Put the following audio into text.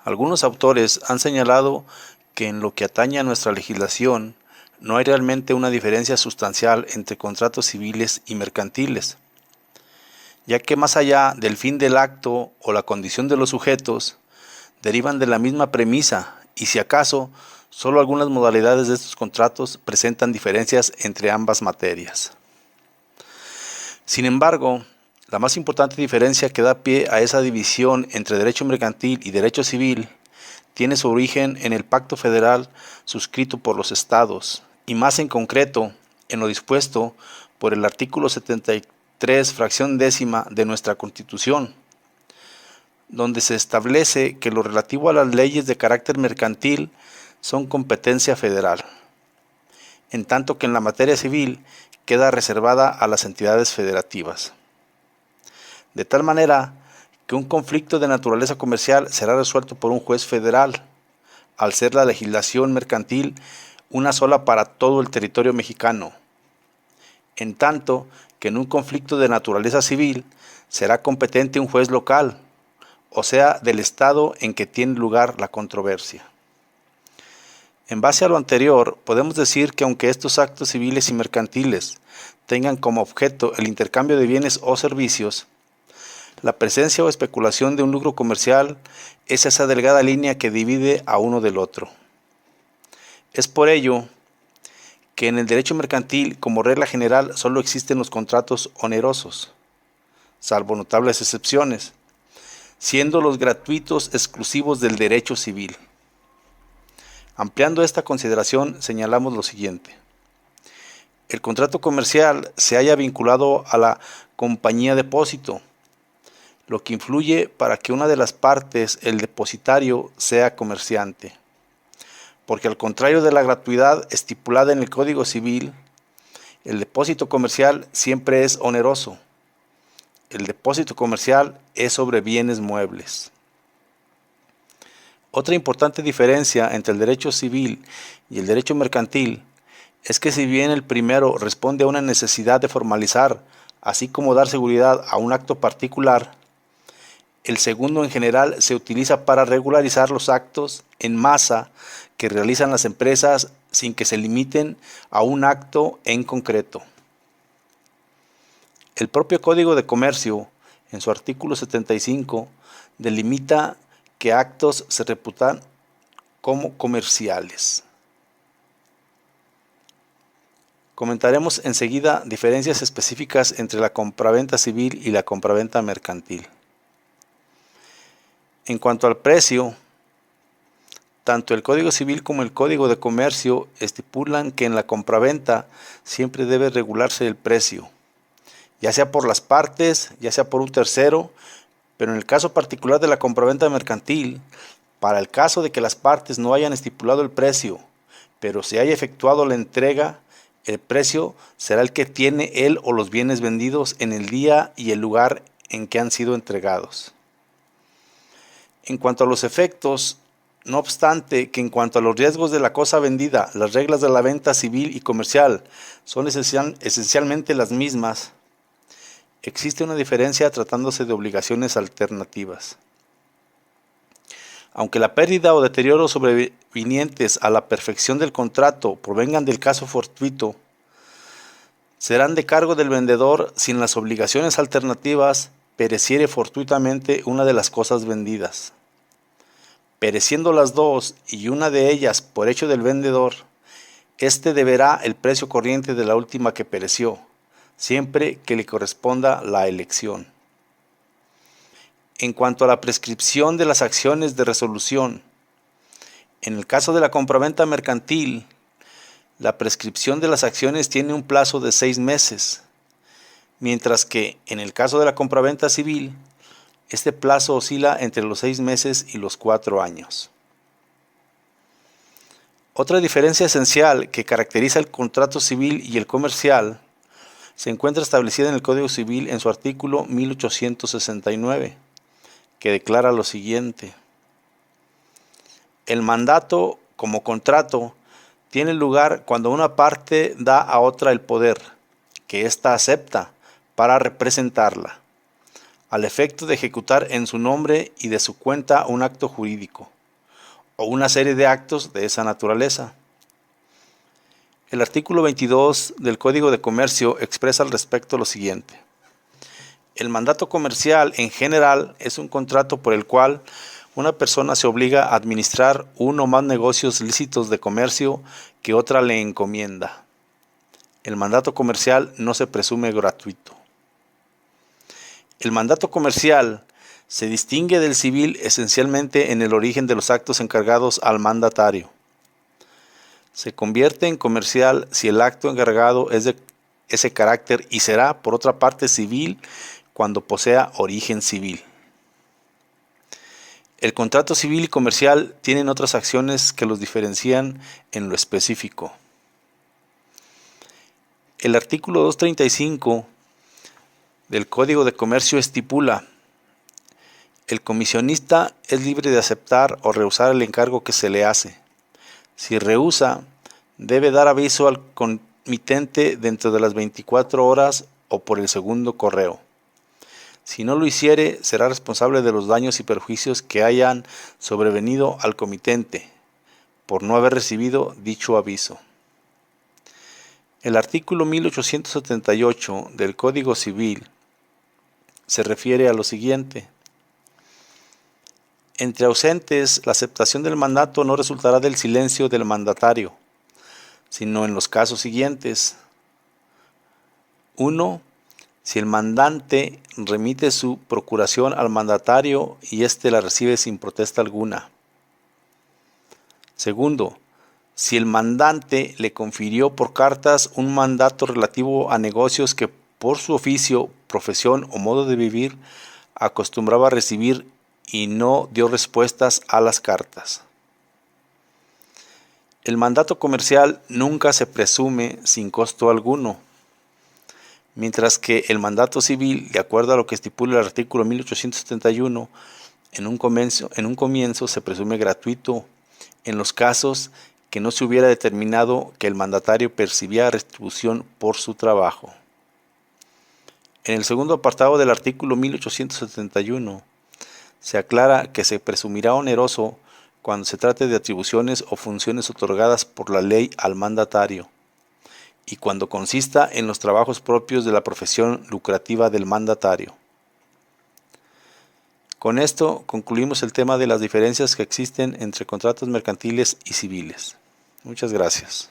Algunos autores han señalado que en lo que atañe a nuestra legislación no hay realmente una diferencia sustancial entre contratos civiles y mercantiles, ya que más allá del fin del acto o la condición de los sujetos, derivan de la misma premisa y si acaso, solo algunas modalidades de estos contratos presentan diferencias entre ambas materias. Sin embargo, la más importante diferencia que da pie a esa división entre derecho mercantil y derecho civil tiene su origen en el Pacto Federal suscrito por los estados, y más en concreto en lo dispuesto por el artículo 73, fracción décima de nuestra Constitución, donde se establece que lo relativo a las leyes de carácter mercantil son competencia federal, en tanto que en la materia civil queda reservada a las entidades federativas. De tal manera que un conflicto de naturaleza comercial será resuelto por un juez federal, al ser la legislación mercantil una sola para todo el territorio mexicano, en tanto que en un conflicto de naturaleza civil será competente un juez local, o sea, del estado en que tiene lugar la controversia. En base a lo anterior, podemos decir que aunque estos actos civiles y mercantiles tengan como objeto el intercambio de bienes o servicios, la presencia o especulación de un lucro comercial es esa delgada línea que divide a uno del otro. Es por ello que en el derecho mercantil, como regla general, solo existen los contratos onerosos, salvo notables excepciones, siendo los gratuitos exclusivos del derecho civil. Ampliando esta consideración, señalamos lo siguiente. El contrato comercial se halla vinculado a la compañía depósito, lo que influye para que una de las partes, el depositario, sea comerciante. Porque al contrario de la gratuidad estipulada en el Código Civil, el depósito comercial siempre es oneroso. El depósito comercial es sobre bienes muebles. Otra importante diferencia entre el derecho civil y el derecho mercantil es que si bien el primero responde a una necesidad de formalizar, así como dar seguridad a un acto particular, el segundo en general se utiliza para regularizar los actos en masa que realizan las empresas sin que se limiten a un acto en concreto. El propio Código de Comercio, en su artículo 75, delimita que actos se reputan como comerciales. Comentaremos enseguida diferencias específicas entre la compraventa civil y la compraventa mercantil. En cuanto al precio, tanto el Código Civil como el Código de Comercio estipulan que en la compraventa siempre debe regularse el precio, ya sea por las partes, ya sea por un tercero, pero en el caso particular de la compraventa mercantil, para el caso de que las partes no hayan estipulado el precio, pero se haya efectuado la entrega, el precio será el que tiene él o los bienes vendidos en el día y el lugar en que han sido entregados. En cuanto a los efectos, no obstante que en cuanto a los riesgos de la cosa vendida, las reglas de la venta civil y comercial son esencialmente las mismas, existe una diferencia tratándose de obligaciones alternativas. Aunque la pérdida o deterioro sobrevinientes a la perfección del contrato provengan del caso fortuito, serán de cargo del vendedor si en las obligaciones alternativas pereciere fortuitamente una de las cosas vendidas. Pereciendo las dos y una de ellas por hecho del vendedor, éste deberá el precio corriente de la última que pereció, siempre que le corresponda la elección. En cuanto a la prescripción de las acciones de resolución, en el caso de la compraventa mercantil, la prescripción de las acciones tiene un plazo de 6 meses, mientras que en el caso de la compraventa civil, este plazo oscila entre los 6 meses y los 4 años. Otra diferencia esencial que caracteriza el contrato civil y el comercial se encuentra establecida en el Código Civil en su artículo 1869, que declara lo siguiente. El mandato como contrato tiene lugar cuando una parte da a otra el poder, que ésta acepta, para representarla, al efecto de ejecutar en su nombre y de su cuenta un acto jurídico, o una serie de actos de esa naturaleza. El artículo 22 del Código de Comercio expresa al respecto lo siguiente. El mandato comercial en general es un contrato por el cual una persona se obliga a administrar uno o más negocios lícitos de comercio que otra le encomienda. El mandato comercial no se presume gratuito. El mandato comercial se distingue del civil esencialmente en el origen de los actos encargados al mandatario. Se convierte en comercial si el acto encargado es de ese carácter y será, por otra parte, civil cuando posea origen civil. El contrato civil y comercial tienen otras acciones que los diferencian en lo específico. El artículo 235 del Código de Comercio estipula: el comisionista es libre de aceptar o rehusar el encargo que se le hace. Si rehúsa, debe dar aviso al comitente dentro de las 24 horas o por el segundo correo. Si no lo hiciere, será responsable de los daños y perjuicios que hayan sobrevenido al comitente por no haber recibido dicho aviso. El artículo 1878 del Código Civil se refiere a lo siguiente: entre ausentes, la aceptación del mandato no resultará del silencio del mandatario, sino en los casos siguientes. 1. Si el mandante remite su procuración al mandatario y éste la recibe sin protesta alguna. 2. Si el mandante le confirió por cartas un mandato relativo a negocios que por su oficio, profesión o modo de vivir acostumbraba a recibir y no dio respuestas a las cartas. El mandato comercial nunca se presume sin costo alguno, mientras que el mandato civil, de acuerdo a lo que estipula el artículo 1871, en un comienzo se presume gratuito en los casos que no se hubiera determinado que el mandatario percibía retribución por su trabajo. En el segundo apartado del artículo 1871 se aclara que se presumirá oneroso cuando se trate de atribuciones o funciones otorgadas por la ley al mandatario, y cuando consista en los trabajos propios de la profesión lucrativa del mandatario. Con esto concluimos el tema de las diferencias que existen entre contratos mercantiles y civiles. Muchas gracias.